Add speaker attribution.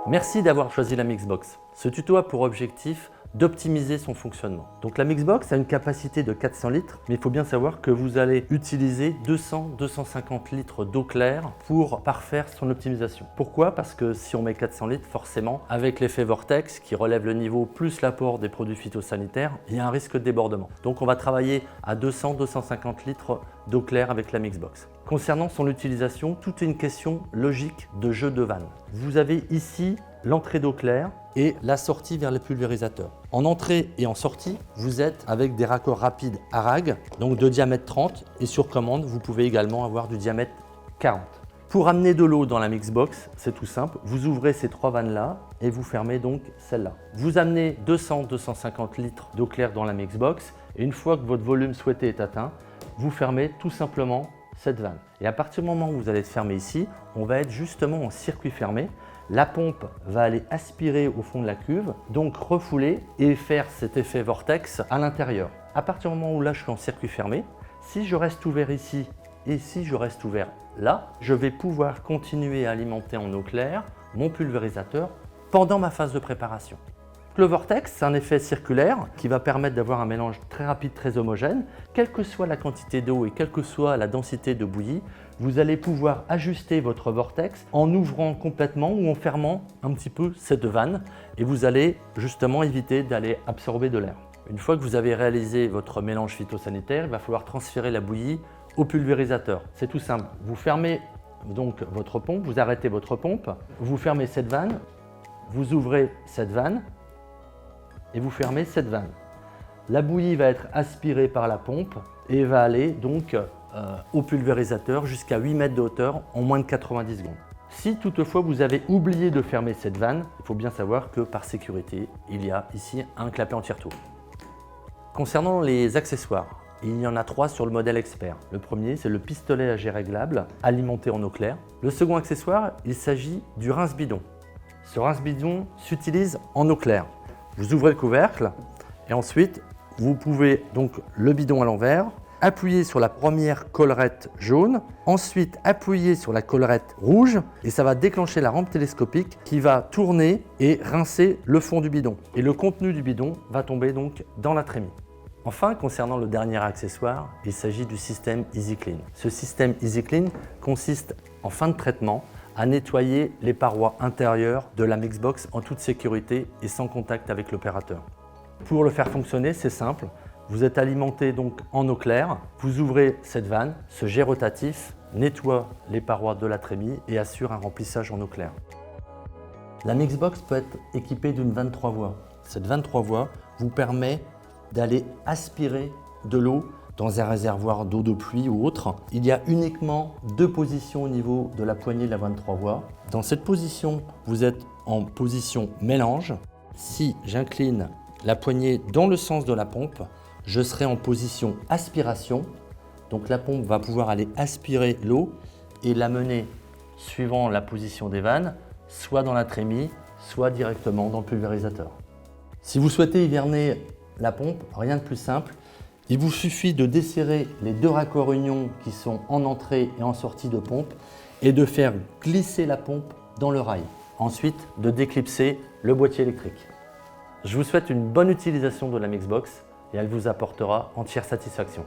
Speaker 1: Merci d'avoir choisi la Mixbox. Ce tuto a pour objectif d'optimiser son fonctionnement. Donc la Mixbox a une capacité de 400 litres, mais il faut bien savoir que vous allez utiliser 200-250 litres d'eau claire pour parfaire son optimisation. Pourquoi? Parce que si on met 400 litres, forcément, avec l'effet vortex qui relève le niveau plus l'apport des produits phytosanitaires, il y a un risque de débordement. Donc on va travailler à 200-250 litres d'eau claire avec la Mixbox. Concernant son utilisation, tout est une question logique de jeu de vanne. Vous avez ici l'entrée d'eau claire et la sortie vers les pulvérisateurs. En entrée et en sortie, vous êtes avec des raccords rapides ARAG, donc de diamètre 30, et sur commande, vous pouvez également avoir du diamètre 40. Pour amener de l'eau dans la Mixbox, c'est tout simple, vous ouvrez ces trois vannes-là et vous fermez donc celle-là. Vous amenez 200-250 litres d'eau claire dans la Mixbox et une fois que votre volume souhaité est atteint, vous fermez tout simplement cette vanne. Et à partir du moment où vous allez fermer ici, on va être justement en circuit fermé. La pompe va aller aspirer au fond de la cuve, donc refouler et faire cet effet vortex à l'intérieur. À partir du moment où là je suis en circuit fermé, si je reste ouvert ici et si je reste ouvert là, je vais pouvoir continuer à alimenter en eau claire mon pulvérisateur pendant ma phase de préparation. Le vortex, c'est un effet circulaire qui va permettre d'avoir un mélange très rapide, très homogène. Quelle que soit la quantité d'eau et quelle que soit la densité de bouillie, vous allez pouvoir ajuster votre vortex en ouvrant complètement ou en fermant un petit peu cette vanne et vous allez justement éviter d'aller absorber de l'air. Une fois que vous avez réalisé votre mélange phytosanitaire, il va falloir transférer la bouillie au pulvérisateur. C'est tout simple. Vous fermez donc votre pompe, vous arrêtez votre pompe, vous fermez cette vanne, vous ouvrez cette vanne et vous fermez cette vanne. La bouillie va être aspirée par la pompe et va aller donc au pulvérisateur jusqu'à 8 mètres de hauteur en moins de 90 secondes. Si toutefois vous avez oublié de fermer cette vanne, il faut bien savoir que par sécurité, il y a ici un clapet anti-retour. Concernant les accessoires, il y en a 3 sur le modèle Expert. Le premier, c'est le pistolet à jet réglable alimenté en eau claire. Le second accessoire, il s'agit du rince-bidon. Ce rince-bidon s'utilise en eau claire. Vous ouvrez le couvercle et ensuite vous pouvez donc le bidon à l'envers, appuyer sur la première collerette jaune, ensuite appuyer sur la collerette rouge et ça va déclencher la rampe télescopique qui va tourner et rincer le fond du bidon. Et le contenu du bidon va tomber donc dans la trémie. Enfin, concernant le dernier accessoire, il s'agit du système EasyClean. Ce système EasyClean consiste en fin de traitement à nettoyer les parois intérieures de la Mixbox en toute sécurité et sans contact avec l'opérateur. Pour le faire fonctionner, c'est simple. Vous êtes alimenté donc en eau claire, vous ouvrez cette vanne, ce jet rotatif nettoie les parois de la trémie et assure un remplissage en eau claire. La Mixbox peut être équipée d'une 23 voies. Cette 23 voies vous permet d'aller aspirer de l'eau dans un réservoir d'eau de pluie ou autre. Il y a uniquement 2 positions au niveau de la poignée de la 23 voies. Dans cette position, vous êtes en position mélange. Si j'incline la poignée dans le sens de la pompe, je serai en position aspiration. Donc la pompe va pouvoir aller aspirer l'eau et l'amener suivant la position des vannes, soit dans la trémie, soit directement dans le pulvérisateur. Si vous souhaitez hiverner la pompe, rien de plus simple. Il vous suffit de desserrer les 2 raccords union qui sont en entrée et en sortie de pompe et de faire glisser la pompe dans le rail. Ensuite, de déclipser le boîtier électrique. Je vous souhaite une bonne utilisation de la Mixbox et elle vous apportera entière satisfaction.